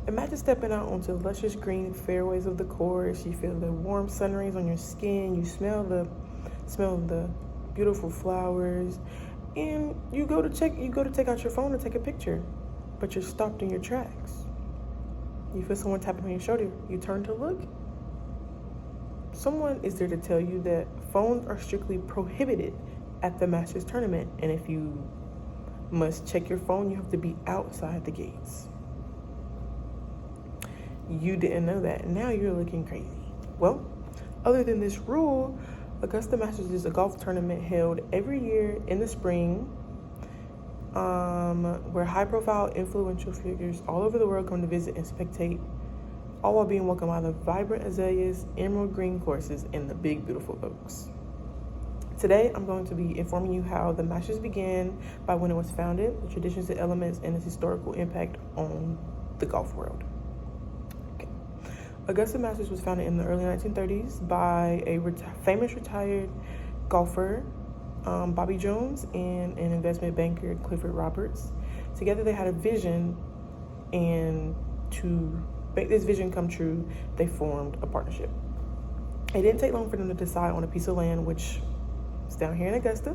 Imagine stepping out onto the luscious green fairways of the course. You feel the warm sun rays on your skin. You smell the beautiful flowers, and you go to take out your phone to take a picture, but you're stopped in your tracks. You feel someone tapping on your shoulder. You turn to look. Someone is there to tell you that phones are strictly prohibited at the Masters tournament, and if you must check your phone, you have to be outside the gates. You didn't know that. Now you're looking crazy. Well, other than this rule, Augusta Masters is a golf tournament held every year in the spring, where high-profile, influential figures all over the world come to visit and spectate, all while being welcomed by the vibrant azaleas, emerald green courses, and the big, beautiful oaks. Today, I'm going to be informing you how the Masters began, by when it was founded, the traditions and elements, and its historical impact on the golf world. Augusta Masters was founded in the early 1930s by a famous retired golfer, Bobby Jones, and an investment banker, Clifford Roberts. Together they had a vision, and to make this vision come true, they formed a partnership. It didn't take long for them to decide on a piece of land, which is down here in Augusta.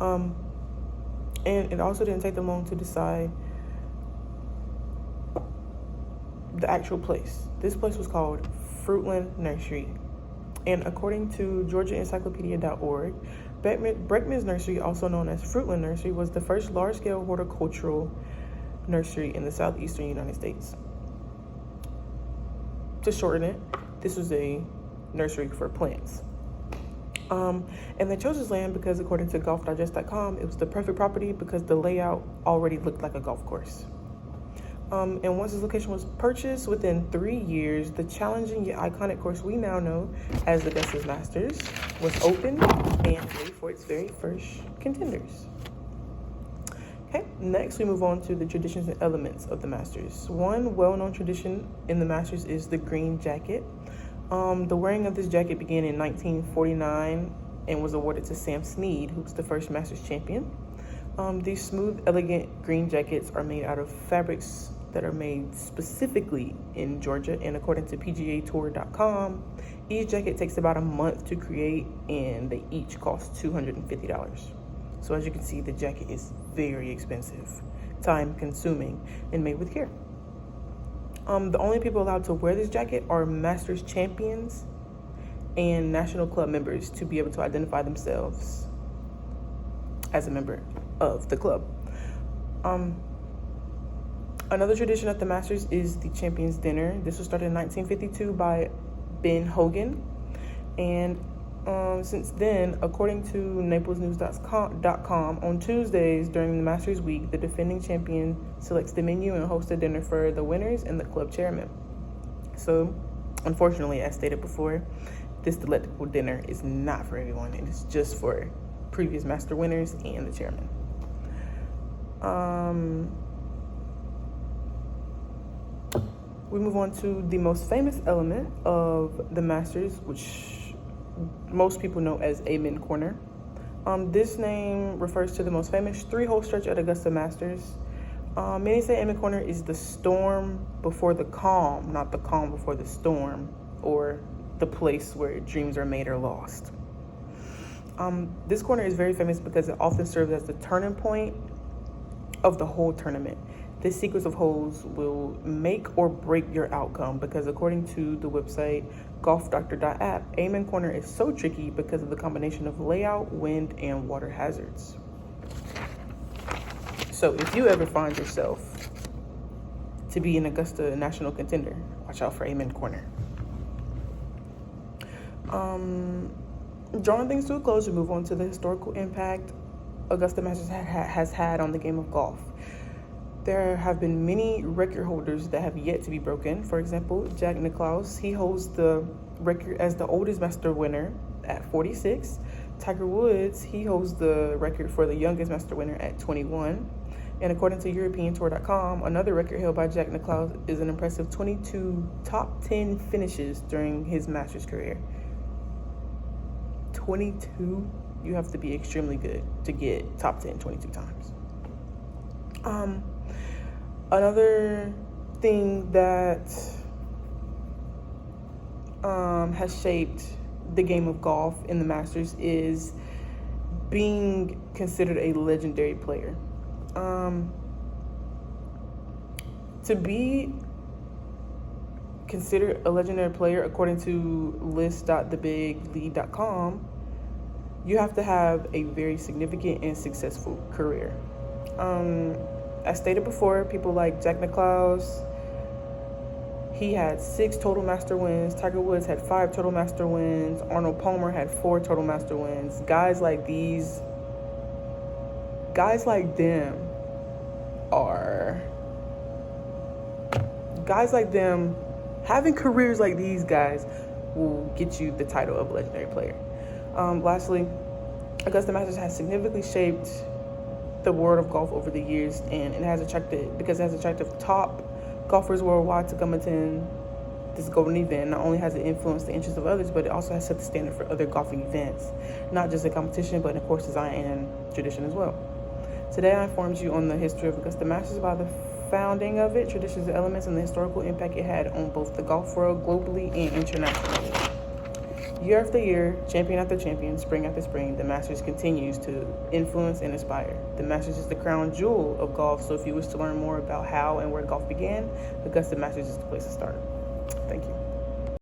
And it also didn't take them long to decide the actual place. This place was called Fruitland Nursery. And according to GeorgiaEncyclopedia.org, Breckman's Nursery, also known as Fruitland Nursery, was the first large-scale horticultural nursery in the southeastern United States. To shorten it, this was a nursery for plants. And they chose this land because, according to GolfDigest.com, it was the perfect property because the layout already looked like a golf course. And once this location was purchased, within 3 years, the challenging yet iconic course we now know as the Augusta Masters was opened and ready for its very first contenders. Okay, next we move on to the traditions and elements of the Masters. One well-known tradition in the Masters is the green jacket. The wearing of this jacket began in 1949 and was awarded to Sam Snead, who was the first Masters champion. These smooth, elegant green jackets are made out of fabrics that are made specifically in Georgia, and according to PGAtour.com, each jacket takes about a month to create, and they each cost $250. So as you can see, the jacket is very expensive, time-consuming, and made with care. The only people allowed to wear this jacket are Masters champions and National Club members to be able to identify themselves as a member of the club. Another tradition at the Masters is the Champions Dinner. This was started in 1952 by Ben Hogan, and since then, according to NaplesNews.com, on Tuesdays during the Masters week, the defending champion selects the menu and hosts a dinner for the winners and the club chairman. So, unfortunately, as stated before, this delectable dinner is not for everyone. It is just for previous Master winners and the chairman. We move on to the most famous element of the Masters, which most people know as Amen Corner. This name refers to the most famous 3-hole stretch at Augusta Masters. Many say Amen Corner is the storm before the calm, not the calm before the storm, or the place where dreams are made or lost. This corner is very famous because it often serves as the turning point of the whole tournament. This sequence of holes will make or break your outcome because, according to the website golfdoctor.app, Amen Corner is so tricky because of the combination of layout, wind, and water hazards. So if you ever find yourself to be an Augusta national contender, watch out for Amen Corner. Drawing things to a close, we move on to the historical impact Augusta Masters has had on the game of golf. There have been many record holders that have yet to be broken. For example, Jack Nicklaus, he holds the record as the oldest Master winner at 46. Tiger Woods, he holds the record for the youngest Master winner at 21. And according to EuropeanTour.com, another record held by Jack Nicklaus is an impressive 22 top 10 finishes during his Masters career. 22? You have to be extremely good to get top 10 22 times. Another thing that has shaped the game of golf in the Masters is being considered a legendary player. To be considered a legendary player, according to list.thebiglead.com, you have to have a very significant and successful career. As stated before, people like Jack Nicklaus, he had 6 total master wins. Tiger Woods had 5 total master wins. Arnold Palmer had 4 total master wins. Guys like them, having careers like these guys will get you the title of legendary player. Lastly, Augusta Masters has significantly shaped the world of golf over the years, and it has attracted top golfers worldwide to come attend this golden event. Not only has it influenced the interests of others, but it also has set the standard for other golfing events, not just in competition, but in course design and tradition as well. Today I informed you on the history of Augusta Masters, by the founding of it, traditions and elements, and the historical impact it had on both the golf world globally and internationally. Year after year, champion after champion, spring after spring, the Masters continues to influence and inspire. The Masters is the crown jewel of golf, so if you wish to learn more about how and where golf began, Augusta Masters is the place to start. Thank you.